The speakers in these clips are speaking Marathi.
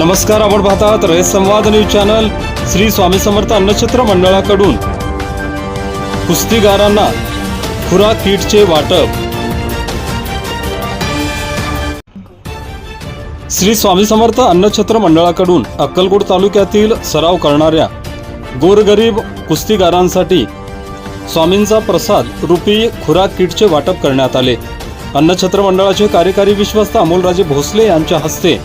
नमस्कार, आपण पाहतात रयत संवाद न्यूज चॅनल। श्री स्वामी समर्थ अन्नछत्र मंडळाकडून कुस्तीगारांना खुराक किटचे वाटप। श्री स्वामी समर्थ अन्नछत्र मंडळाकडून अक्कलकोट तालुक्यातील सराव करणाऱ्या गोरगरीब कुस्तीगारांसाठी स्वामींचा प्रसाद रूपी खुराक किटचे वाटप करण्यात आले। अन्नछत्र मंडळाचे कार्यकारी विश्वस्त अमोलराजे भोसले यांच्या हस्ते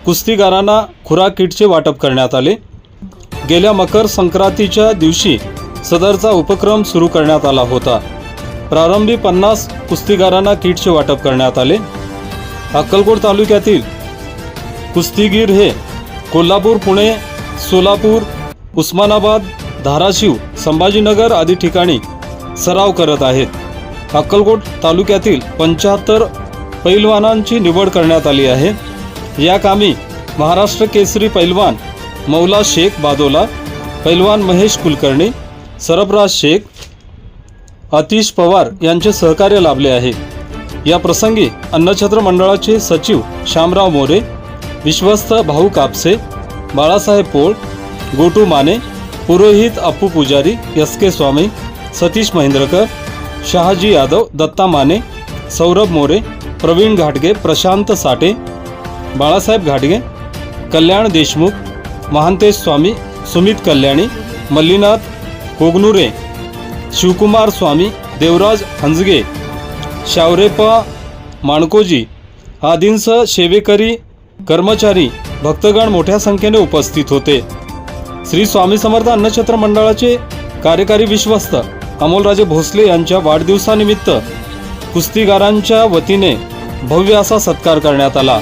कुस्तीगारांना खुराक किटचे वाटप करण्यात आले। गेल्या मकर संक्रांतीच्या दिवशी सदरचा उपक्रम सुरू करण्यात आला होता। प्रारंभी 50 कुस्तीगारांना किटचे वाटप करण्यात आले। अक्कलकोट तालुक्यातील कुस्तीगीर हे कोल्हापूर, पुणे, सोलापूर, उस्मानाबाद, धाराशिव, संभाजीनगर आदी ठिकाणी सराव करत आहेत। अक्कलकोट तालुक्यातील 75 पैलवानांची निवड करण्यात आली आहे। या कामी महाराष्ट्र केसरी पैलवान मौला शेख बादोला, पैलवान महेश कुलकर्णी, सरफराज शेख, अतिश पवार यांचे सहकार्य लाभले आहे। या प्रसंगी अन्नछत्र मंडळाचे सचिव शामराव मोरे, विश्वस्त भाऊ कापसे, बाळासाहेब पोळ, गोटू माने, पुरोहित अप्पू पुजारी, एस.के. स्वामी, सतीश महेंद्रकर, शहाजी यादव, दत्ता माने, सौरभ मोरे, प्रवीण घाटगे, प्रशांत साठे, बाळासाहेब घाटगे, कल्याण देशमुख, महांतेश स्वामी, सुमित कल्याणी, मल्लीनाथ कोगनुरे, शिवकुमार स्वामी, देवराज हंजगे, शावरेप्पा माणकोजी आदींसह सेवेकरी, कर्मचारी, भक्तगण मोठ्या संख्येने उपस्थित होते। श्री स्वामी समर्थ अन्नछत्र मंडळाचे कार्यकारी विश्वस्त अमोलराजे भोसले यांच्या वाढदिवसानिमित्त कुस्तीगारांच्या वतीने भव्य असा सत्कार करण्यात आला।